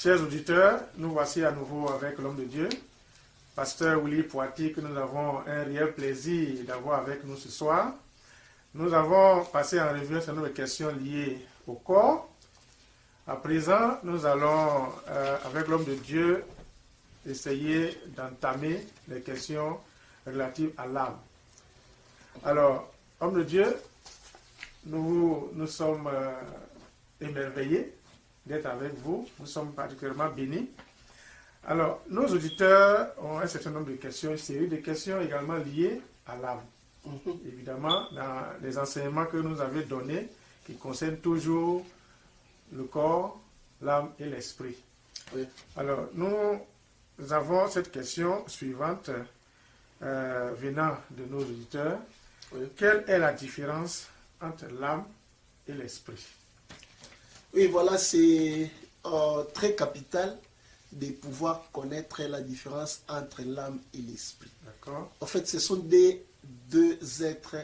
Chers auditeurs, nous voici à nouveau avec l'homme de Dieu, Pasteur Willy Poiti, que nous avons un réel plaisir d'avoir avec nous ce soir. Nous avons passé en revue sur nos questions liées au corps. À présent, nous allons, avec l'homme de Dieu, essayer d'entamer les questions relatives à l'âme. Alors, homme de Dieu, nous sommes émerveillés d'être avec vous. Nous sommes particulièrement bénis. Alors, nos auditeurs ont un certain nombre de questions, une série de questions également liées à l'âme. Évidemment, dans les enseignements que nous avons donnés, qui concernent toujours le corps, l'âme et l'esprit. Oui. Alors, nous avons cette question suivante venant de nos auditeurs. Oui. Quelle est la différence entre l'âme et l'esprit? Oui, voilà, c'est très capital de pouvoir connaître la différence entre l'âme et l'esprit. D'accord. En fait, ce sont deux êtres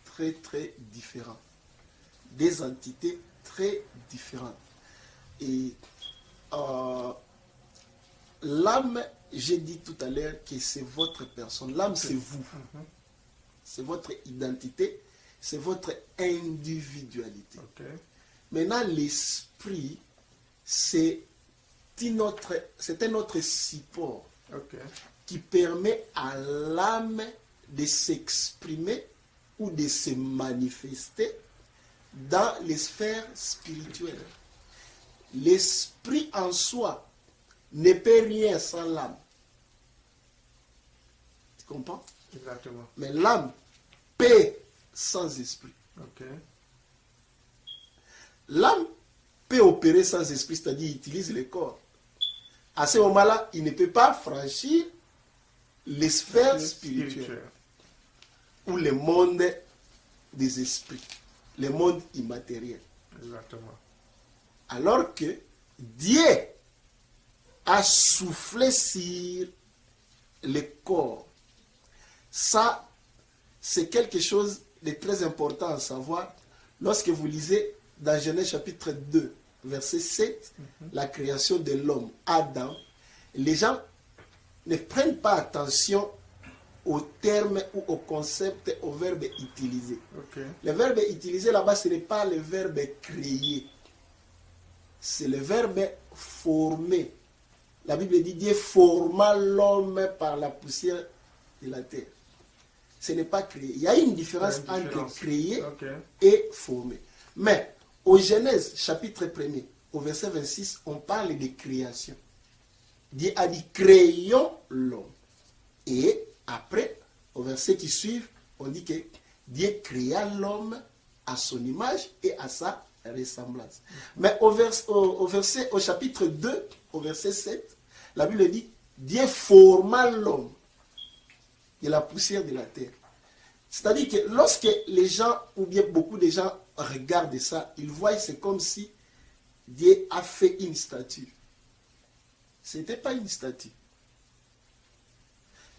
très, très différents. Des entités très différentes. Et l'âme, j'ai dit tout à l'heure que c'est votre personne. L'âme, c'est vous. C'est votre identité, c'est votre individualité. Okay. Maintenant, l'esprit, c'est un autre support qui permet à l'âme de s'exprimer ou de se manifester dans les sphères spirituelles. L'esprit en soi ne peut rien sans l'âme. Tu comprends? Exactement. Mais l'âme peut sans esprit. Okay. L'âme peut opérer sans esprit, c'est-à-dire utilise le corps. À ce moment-là, il ne peut pas franchir les sphères spirituelles ou le monde des esprits, le monde immatériel. Exactement. Alors que Dieu a soufflé sur le corps. Ça, c'est quelque chose de très important à savoir. Lorsque vous lisez dans Genèse chapitre 2, verset 7, la création de l'homme, Adam, les gens ne prennent pas attention au terme ou au concept, au verbe utilisé. Okay. Le verbe utilisé là-bas, ce n'est pas le verbe créer, c'est le verbe former. La Bible dit Dieu forma l'homme par la poussière de la terre. Ce n'est pas créer. Il y a une différence entre créer et former. Mais au Genèse chapitre 1er, au verset 26, on parle de création. Dieu a dit créons l'homme. Et après, au verset qui suit, on dit que Dieu créa l'homme à son image et à sa ressemblance. Mais au chapitre 2, au verset 7, la Bible dit Dieu forma l'homme de la poussière de la terre. C'est-à-dire que lorsque les gens, ou bien beaucoup de gens regardent ça, ils voient c'est comme si Dieu a fait une statue. Ce n'était pas une statue.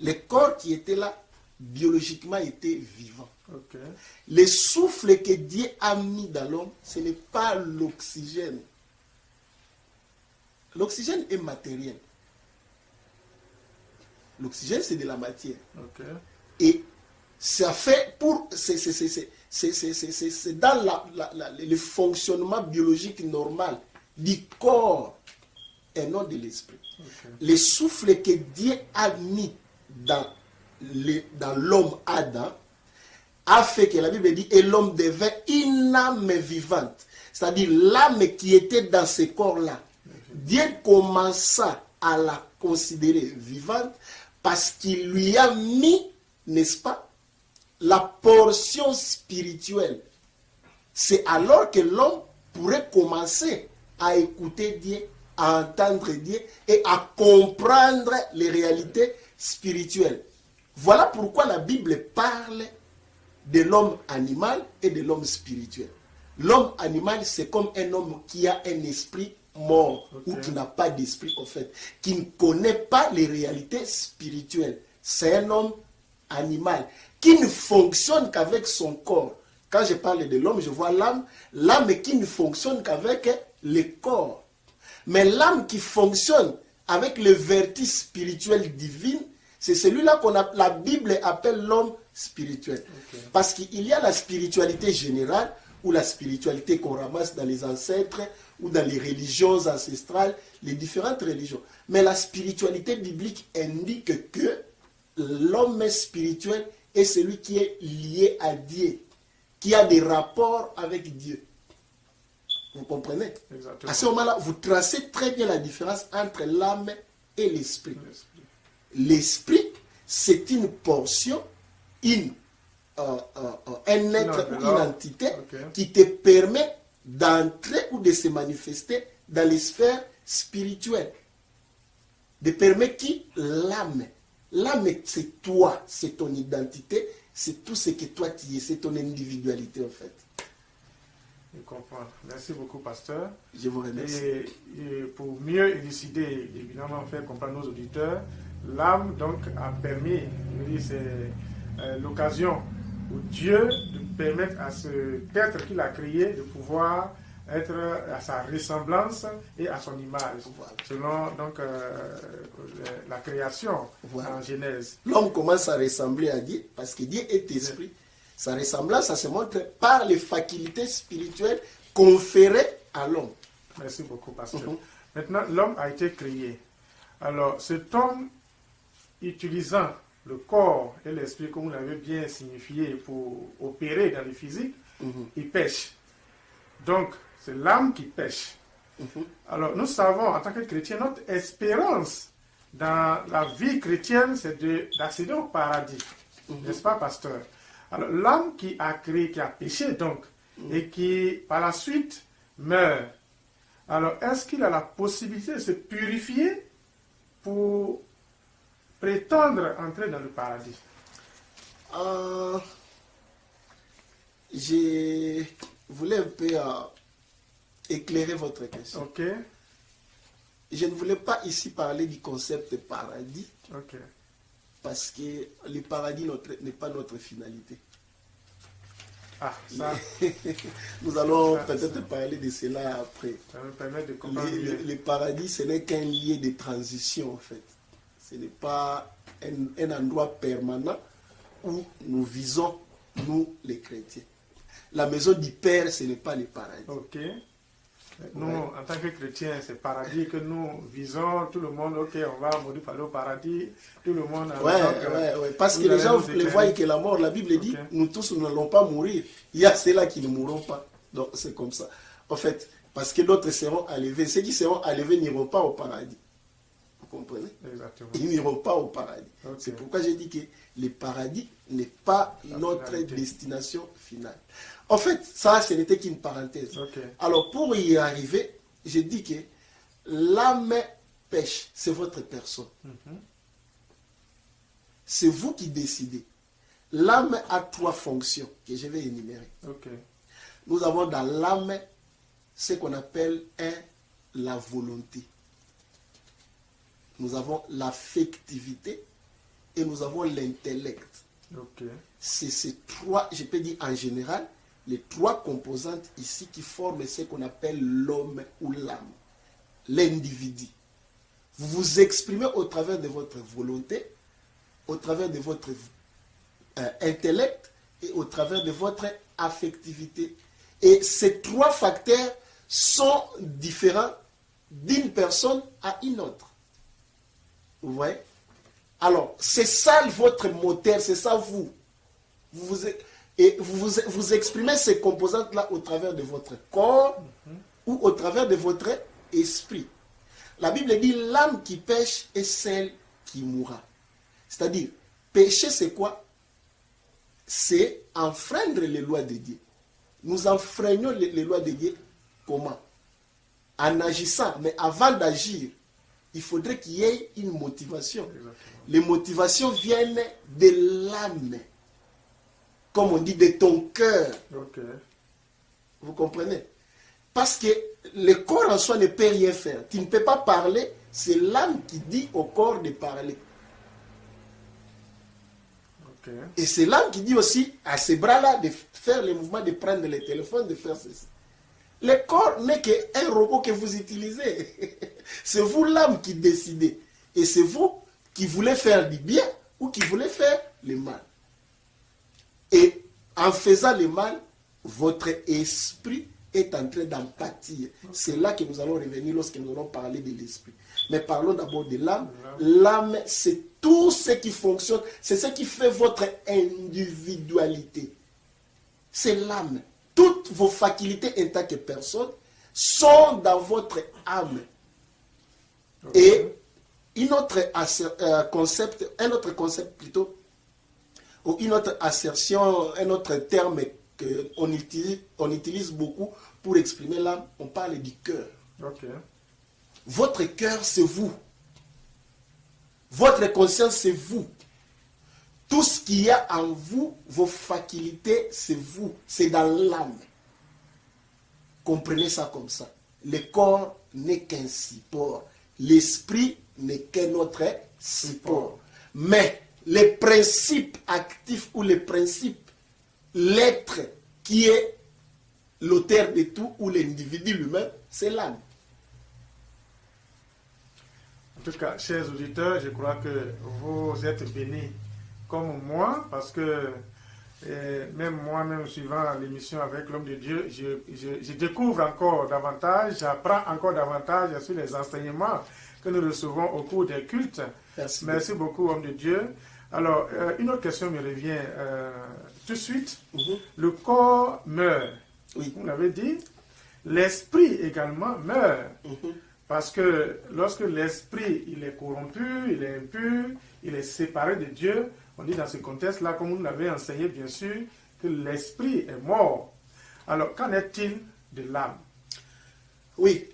Le corps qui était là, biologiquement, était vivant. Okay. Le souffle que Dieu a mis dans l'homme, ce n'est pas l'oxygène. L'oxygène est matériel. L'oxygène, c'est de la matière. Okay. Et ça fait pour... C'est dans le fonctionnement biologique normal du corps et non de l'esprit. Okay. Le souffle que Dieu a mis dans l'homme Adam a fait que la Bible dit et l'homme devint une âme vivante. C'est-à-dire l'âme qui était dans ce corps-là. Dieu commença à la considérer vivante parce qu'il lui a mis, n'est-ce pas, la portion spirituelle. C'est alors que l'homme pourrait commencer à écouter Dieu, à entendre Dieu et à comprendre les réalités spirituelles. Voilà pourquoi la Bible parle de l'homme animal et de l'homme spirituel. L'homme animal, c'est comme un homme qui a un esprit mort, ou qui n'a pas d'esprit en fait, qui ne connaît pas les réalités spirituelles. C'est un homme animal qui ne fonctionne qu'avec son corps. Quand je parle de l'homme, je vois l'âme qui ne fonctionne qu'avec le corps. Mais l'âme qui fonctionne avec le vertige spirituel divin, c'est celui-là la Bible appelle l'homme spirituel. Ok. Parce qu'il y a la spiritualité générale, ou la spiritualité qu'on ramasse dans les ancêtres, ou dans les religions ancestrales, les différentes religions. Mais la spiritualité biblique indique que l'homme spirituel est celui qui est lié à Dieu, qui a des rapports avec Dieu. Vous comprenez? Exactement. À ce moment-là, vous tracez très bien la différence entre l'âme et l'esprit. L'esprit. L'esprit, c'est une portion, un être ou une entité Ok. qui te permet d'entrer ou de se manifester dans les sphères spirituelles. De permettre qui? L'âme. L'âme, c'est toi, c'est ton identité, c'est tout ce que toi tu es, c'est ton individualité en fait. Je comprends. Merci beaucoup, pasteur. Je vous remercie. Et pour mieux élucider, évidemment, faire comprendre nos auditeurs, l'âme donc a permis, je dis, c'est l'occasion où Dieu de permettre à cet être qu'il a créé de pouvoir être à sa ressemblance et à son image, Voilà. selon donc la création Voilà. en Genèse. L'homme commence à ressembler à Dieu parce que Dieu est esprit. Sa ressemblance, ça se montre par les facultés spirituelles conférées à l'homme. Merci beaucoup, pasteur. Mhm. Maintenant, l'homme a été créé. Alors, cet homme, utilisant le corps et l'esprit, comme vous l'avez bien signifié, pour opérer dans le physique, il pêche. Donc, c'est l'âme qui pêche. Alors, nous savons, en tant que chrétiens, notre espérance dans la vie chrétienne, c'est d'accéder au paradis. N'est-ce pas, pasteur? Alors, l'homme qui a créé, qui a péché, donc, et qui, par la suite, meurt. Alors, est-ce qu'il a la possibilité de se purifier pour prétendre entrer dans le paradis? Je voulais un peu éclairer votre question. Ok, Je ne voulais pas ici parler du concept de paradis, ok. parce que le paradis n'est pas notre finalité. Ah, ça, Nous allons Ça, peut-être parler de cela après. ça me permet de comprendre mieux. Le paradis, ce n'est qu'un lieu de transition, en fait. Ce n'est pas un endroit permanent où nous visons, nous, les chrétiens. La maison du Père, ce n'est pas le paradis. Ok. Nous, Ouais. en tant que chrétiens, c'est paradis que nous visons. Tout le monde, ok, on va mourir par le paradis. Tout le monde. Ouais. Parce que vous les allez gens nous les éclairer. voient que la mort, la Bible dit, Ok. nous tous, nous n'allons pas mourir. Il y a ceux-là qui ne mourront pas. Donc, c'est comme ça. En fait, parce que d'autres seront enlevés. Ceux qui seront enlevés n'iront pas au paradis. Vous comprenez? Exactement. Ils n'iront pas au paradis. Ok. C'est pourquoi j'ai dit que le paradis n'est pas La notre finalité. destination finale. En fait, ça, ce n'était qu'une parenthèse. Ok. Alors, pour y arriver, j'ai dit que l'âme pêche, c'est votre personne. C'est vous qui décidez. L'âme a 3 fonctions que je vais énumérer. Ok. Nous avons dans l'âme ce qu'on appelle la volonté. Nous avons l'affectivité et nous avons l'intellect. Ok. C'est ces 3, je peux dire en général, les 3 composantes ici qui forment ce qu'on appelle l'homme ou l'âme, l'individu. Vous vous exprimez au travers de votre volonté, au travers de votre intellect et au travers de votre affectivité. Et ces 3 facteurs sont différents d'une personne à une autre. Vous voyez? Alors, c'est ça votre moteur, c'est ça vous. Vous exprimez ces composantes-là au travers de votre corps ou au travers de votre esprit. La Bible dit l'âme qui pêche est celle qui mourra. C'est-à-dire, pécher c'est quoi? C'est enfreindre les lois de Dieu. Nous enfreignons les lois de Dieu comment? En agissant, mais avant d'agir, il faudrait qu'il y ait une motivation. Exactement. Les motivations viennent de l'âme. Comme on dit, de ton cœur. Ok. Vous comprenez? Parce que le corps en soi ne peut rien faire. Tu ne peux pas parler, c'est l'âme qui dit au corps de parler. Ok. Et c'est l'âme qui dit aussi à ces bras-là de faire le mouvement, de prendre le téléphone, de faire ceci. Le corps n'est qu'un robot que vous utilisez. C'est vous l'âme qui décidez. Et c'est vous qui voulez faire du bien ou qui voulez faire le mal. Et en faisant le mal, votre esprit est en train d'en pâtir. C'est là que nous allons revenir lorsque nous allons parler de l'esprit. Mais parlons d'abord de l'âme. L'âme, c'est tout ce qui fonctionne, c'est ce qui fait votre individualité. C'est l'âme. Toutes vos facultés en tant que personne sont dans votre âme. Et un autre concept plutôt, ou une autre assertion, un autre terme qu'on utilise beaucoup pour exprimer l'âme, on parle du cœur. Votre cœur, c'est vous. Votre conscience, c'est vous. Tout ce qu'il y a en vous, vos facultés, c'est vous. C'est dans l'âme. Comprenez ça comme ça. Le corps n'est qu'un support. L'esprit n'est qu'un autre support. Mais les principes actifs ou les principes, l'être qui est l'auteur de tout ou l'individu lui-même, c'est l'âme. En tout cas, chers auditeurs, je crois que vous êtes bénis comme moi, parce que même moi-même, suivant l'émission avec l'homme de Dieu, je découvre encore davantage, j'apprends encore davantage sur les enseignements que nous recevons au cours des cultes. Merci beaucoup, homme de Dieu. Alors, une autre question me revient tout de suite. Le corps meurt. Oui. Vous l'avez dit. L'esprit également meurt. Parce que lorsque l'esprit il est corrompu, il est impur, il est séparé de Dieu, on dit dans ce contexte-là, comme vous l'avez enseigné bien sûr, que l'esprit est mort. Alors, qu'en est-il de l'âme? Oui,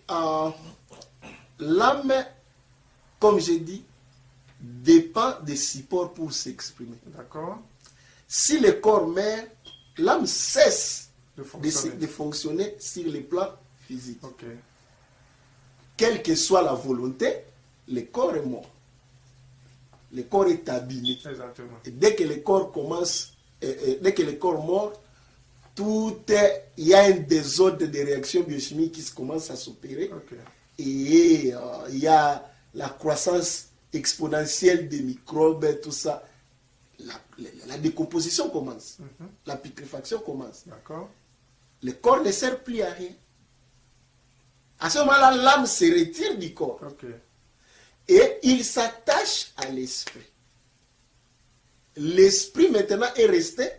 l'âme, comme j'ai dit, dépend des supports pour s'exprimer. D'accord. Si le corps meurt, l'âme cesse de fonctionner sur le plan physique. Ok. Quelle que soit la volonté, le corps est mort. Le corps est abîmé. Exactement. Et dès que le corps commence, dès que le corps mort, il y a un désordre de réactions biochimiques qui commence à s'opérer. Okay. Et il y a la croissance exponentielle des microbes, tout ça. La décomposition commence. La putréfaction commence. D'accord. Le corps ne sert plus à rien. À ce moment-là, l'âme se retire du corps. Okay. Et il s'attache à l'esprit. L'esprit maintenant est resté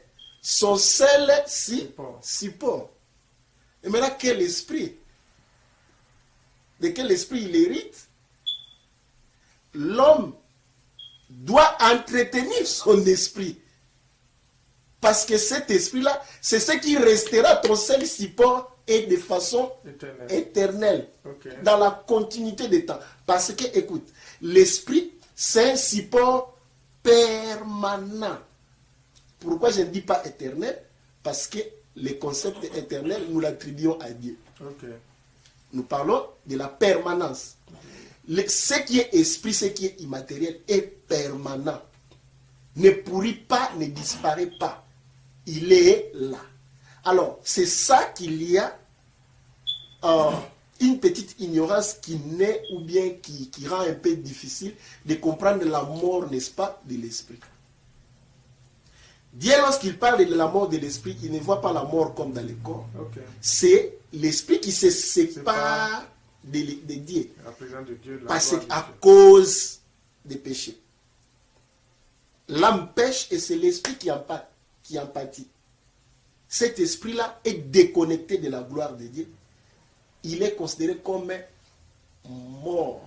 son seul support. Et maintenant, quel esprit? De quel esprit il hérite? L'homme doit entretenir son esprit. Parce que cet esprit-là, c'est ce qui restera ton seul support et de façon éternelle. Okay. Dans la continuité des temps. Parce que, écoute, l'esprit, c'est un support permanent. Pourquoi je ne dis pas éternel? Parce que le concept éternel, nous l'attribuons à Dieu. Okay. Nous parlons de la permanence. Ce qui est esprit, ce qui est immatériel, est permanent. Ne pourrit pas, ne disparaît pas. Il est là. Alors, c'est ça qu'il y a une petite ignorance qui naît ou bien qui rend un peu difficile de comprendre la mort, n'est-ce pas, de l'esprit. Dieu, lorsqu'il parle de la mort de l'esprit, il ne voit pas la mort comme dans le corps. Okay. C'est l'esprit qui se sépare de Dieu. La présence de Dieu, parce qu'à cause des péchés. L'âme pêche et c'est l'esprit qui en pâtit. Cet esprit-là est déconnecté de la gloire de Dieu. Il est considéré comme mort.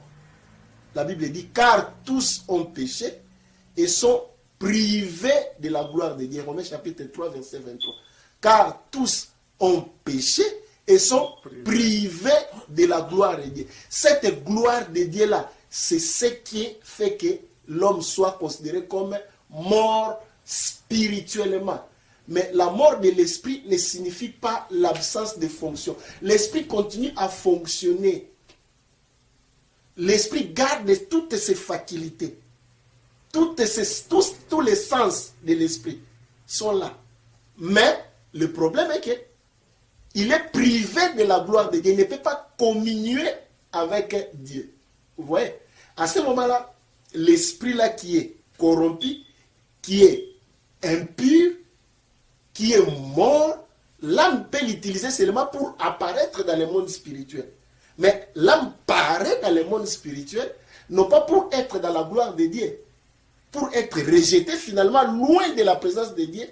La Bible dit, car tous ont péché et sont privés de la gloire de Dieu. Romains chapitre 3, verset 23. Car tous ont péché et sont privés de la gloire de Dieu. Cette gloire de Dieu-là, c'est ce qui fait que l'homme soit considéré comme mort spirituellement. Mais la mort de l'esprit ne signifie pas l'absence de fonction. L'esprit continue à fonctionner. L'esprit garde toutes ses facultés. Tous les sens de l'esprit sont là. Mais le problème est que il est privé de la gloire de Dieu. Il ne peut pas communier avec Dieu. Vous voyez? À ce moment-là, l'esprit-là qui est corrompu, qui est impur, qui est mort, l'âme peut l'utiliser seulement pour apparaître dans le monde spirituel. Mais l'âme paraît dans le monde spirituel, non pas pour être dans la gloire de Dieu, pour être rejeté finalement loin de la présence de Dieu,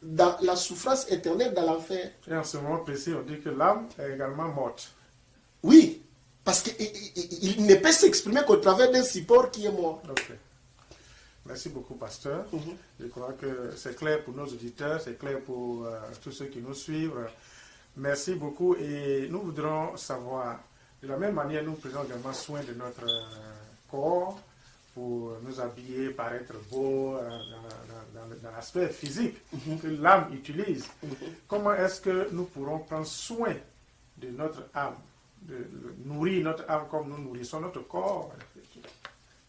dans la souffrance éternelle dans l'enfer. Et en ce moment précis, on dit que l'âme est également morte. Oui, parce qu'il ne peut s'exprimer qu'au travers d'un support qui est mort. Ok. Merci beaucoup, pasteur. Je crois que c'est clair pour nos auditeurs, c'est clair pour tous ceux qui nous suivent. Merci beaucoup et nous voudrons savoir, de la même manière, nous prenons également soin de notre corps pour nous habiller, paraître beau dans l'aspect physique que l'âme utilise. Comment est-ce que nous pourrons prendre soin de notre âme, de nourrir notre âme comme nous nourrissons notre corps?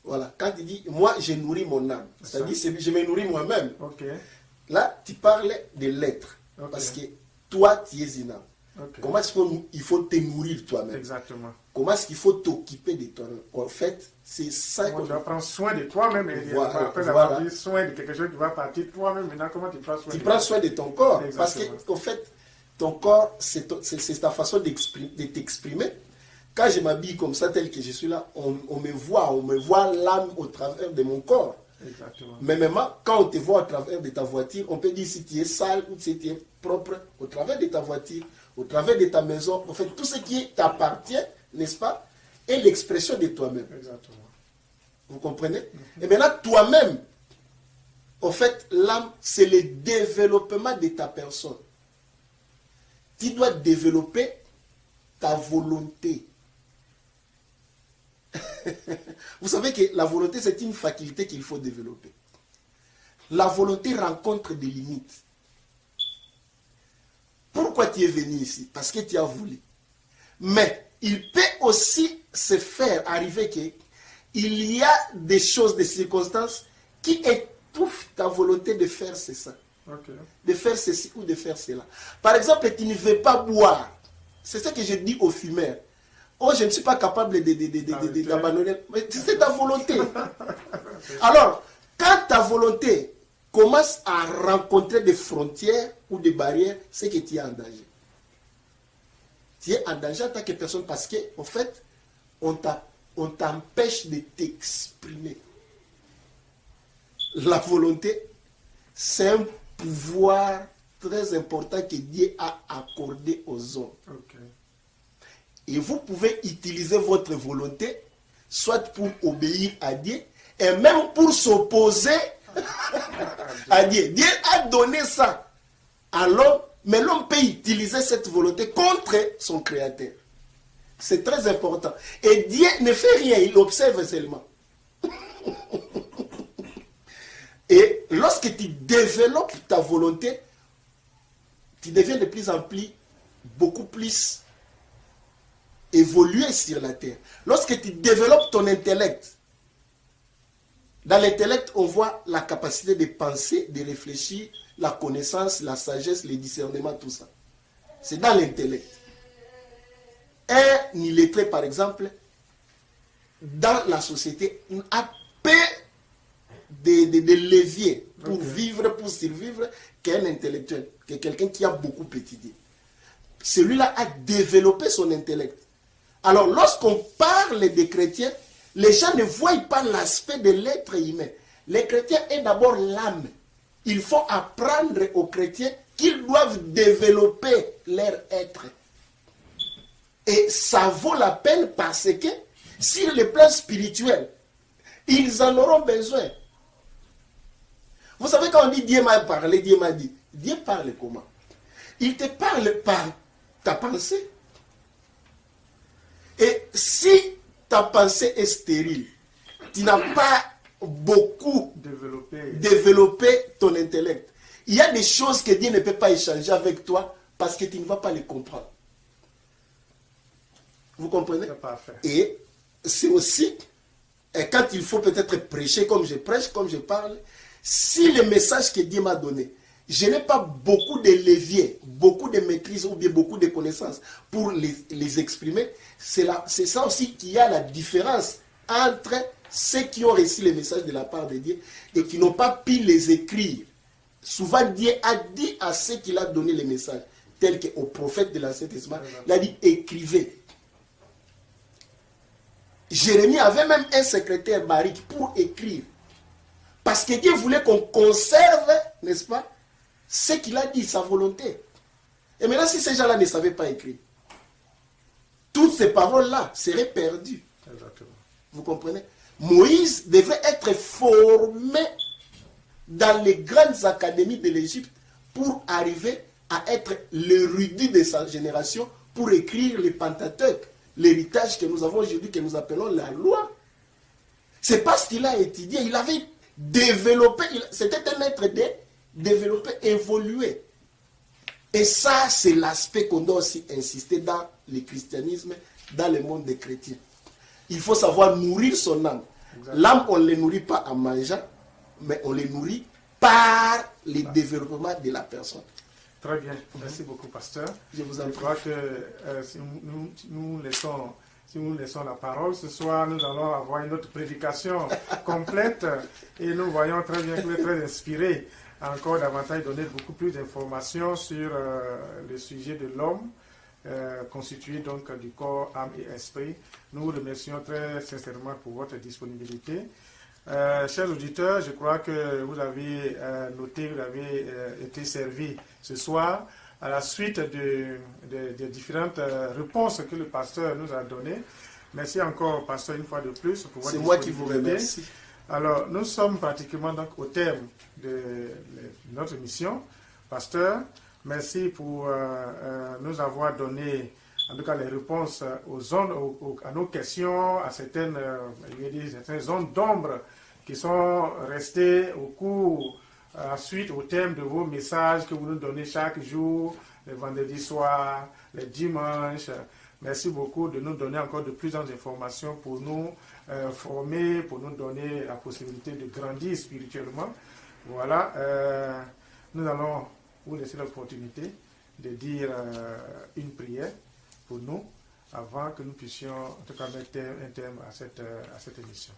Voilà, quand il dit, moi je nourris mon âme, c'est-à-dire je me nourris moi-même. Okay. Là, tu parles de l'être, parce que toi, tu es une âme. Comment est-ce qu'il faut te nourrir toi-même? Exactement. Comment est-ce qu'il faut t'occuper de toi-même? En fait, c'est ça. Comment tu vas prendre soin de toi-même et après avoir pris soin de quelque chose qui va partir toi-même. Maintenant, comment tu prends soin de toi? Tu prends soin de ton corps. Exactement. Parce qu'en fait, ton corps, c'est ta façon de t'exprimer. Quand je m'habille comme ça, tel que je suis là, on me voit l'âme au travers de mon corps. Exactement. Mais même quand on te voit au travers de ta voiture, on peut dire si tu es sale ou si tu es propre au travers de ta voiture, au travers de ta maison. En fait, tout ce qui t'appartient, n'est-ce pas, est l'expression de toi-même. Exactement. Vous comprenez? Et maintenant, toi-même, en fait, l'âme, c'est le développement de ta personne. Tu dois développer ta volonté. Vous savez que la volonté, c'est une faculté qu'il faut développer. La volonté rencontre des limites. Pourquoi tu es venu ici? Parce que tu as voulu. Mais il peut aussi se faire arriver qu'il y a des choses, des circonstances qui étouffent ta volonté de faire ça. De faire ceci ou de faire cela. Par exemple, tu ne veux pas boire. C'est ce que je dis aux fumeurs. Oh, je ne suis pas capable d'abandonner. Mais c'est ta volonté. Alors, quand ta volonté commence à rencontrer des frontières ou des barrières, c'est que tu es en danger. Tu es en danger en tant que personne parce qu'en fait, on t'empêche de t'exprimer. La volonté, c'est un pouvoir très important que Dieu a accordé aux hommes. Et vous pouvez utiliser votre volonté, soit pour obéir à Dieu, et même pour s'opposer à Dieu. Dieu a donné ça à l'homme, mais l'homme peut utiliser cette volonté contre son Créateur. C'est très important. Et Dieu ne fait rien, il observe seulement. Et lorsque tu développes ta volonté, tu deviens de plus en plus, beaucoup plus évolué sur la terre. Lorsque tu développes ton intellect, dans l'intellect, on voit la capacité de penser, de réfléchir, la connaissance, la sagesse, le discernement, tout ça. C'est dans l'intellect. Un illettré, par exemple, dans la société, a peu de leviers pour vivre, pour survivre, qu'un intellectuel, que quelqu'un qui a beaucoup étudié. Celui-là a développé son intellect. Alors, lorsqu'on parle des chrétiens, les gens ne voient pas l'aspect de l'être humain. Les chrétiens est d'abord l'âme. Il faut apprendre aux chrétiens qu'ils doivent développer leur être. Et ça vaut la peine parce que, sur le plan spirituel, ils en auront besoin. Vous savez, quand on dit Dieu m'a parlé, Dieu m'a dit, Dieu parle comment? Il te parle par ta pensée. Et si ta pensée est stérile, tu n'as pas beaucoup développé ton intellect. Il y a des choses que Dieu ne peut pas échanger avec toi parce que tu ne vas pas les comprendre. Vous comprenez? Et c'est aussi, quand il faut peut-être prêcher comme je prêche, comme je parle, si le message que Dieu m'a donné, je n'ai pas beaucoup de leviers, beaucoup de méthodes maîtrise ou bien beaucoup de connaissances pour les exprimer, c'est ça aussi qu'il y a la différence entre ceux qui ont reçu les messages de la part de Dieu et qui n'ont pas pu les écrire. Souvent, Dieu a dit à ceux qu'il a donné les messages, tels qu'au prophète de l'Ancien Testament, il a dit écrivez. Jérémie avait même un secrétaire Baruch pour écrire. Parce que Dieu voulait qu'on conserve, n'est-ce pas, ce qu'il a dit, sa volonté. Et maintenant, si ces gens-là ne savaient pas écrire, toutes ces paroles-là seraient perdues. Exactement. Vous comprenez? Moïse devait être formé dans les grandes académies de l'Égypte pour arriver à être l'érudit de sa génération pour écrire le Pentateuque, l'héritage que nous avons aujourd'hui, que nous appelons la loi. C'est parce qu'il a étudié, il avait développé, c'était un être développé, évolué. Et ça, c'est l'aspect qu'on doit aussi insister dans le christianisme, dans le monde des chrétiens. Il faut savoir nourrir son âme. L'âme, on ne le nourrit pas en mangeant, mais on le nourrit par le développement de la personne. Très bien. Merci beaucoup, pasteur. Je vous en prie. Je crois que si nous laissons la parole, ce soir, nous allons avoir une autre prédication complète et nous voyons très bien que vous êtes très inspiré à encore davantage donner beaucoup plus d'informations sur le sujet de l'homme, constitué donc du corps, âme et esprit. Nous vous remercions très sincèrement pour votre disponibilité. Chers auditeurs, je crois que vous avez noté, vous avez été servis ce soir à la suite des différentes réponses que le pasteur nous a données. Merci encore, pasteur, une fois de plus pour votre disponibilité. C'est moi qui vous remercie. Alors, nous sommes pratiquement donc au terme de notre mission. Pasteur, merci pour nous avoir donné en tout cas les réponses à nos questions, à certaines zones d'ombre qui sont restées au cours, suite au thème de vos messages que vous nous donnez chaque jour, les vendredis soirs, les dimanches. Merci beaucoup de nous donner encore de plus d'informations pour nous former, pour nous donner la possibilité de grandir spirituellement. Voilà, nous allons vous laisser l'opportunité de dire une prière pour nous avant que nous puissions en tout cas mettre un terme à cette émission.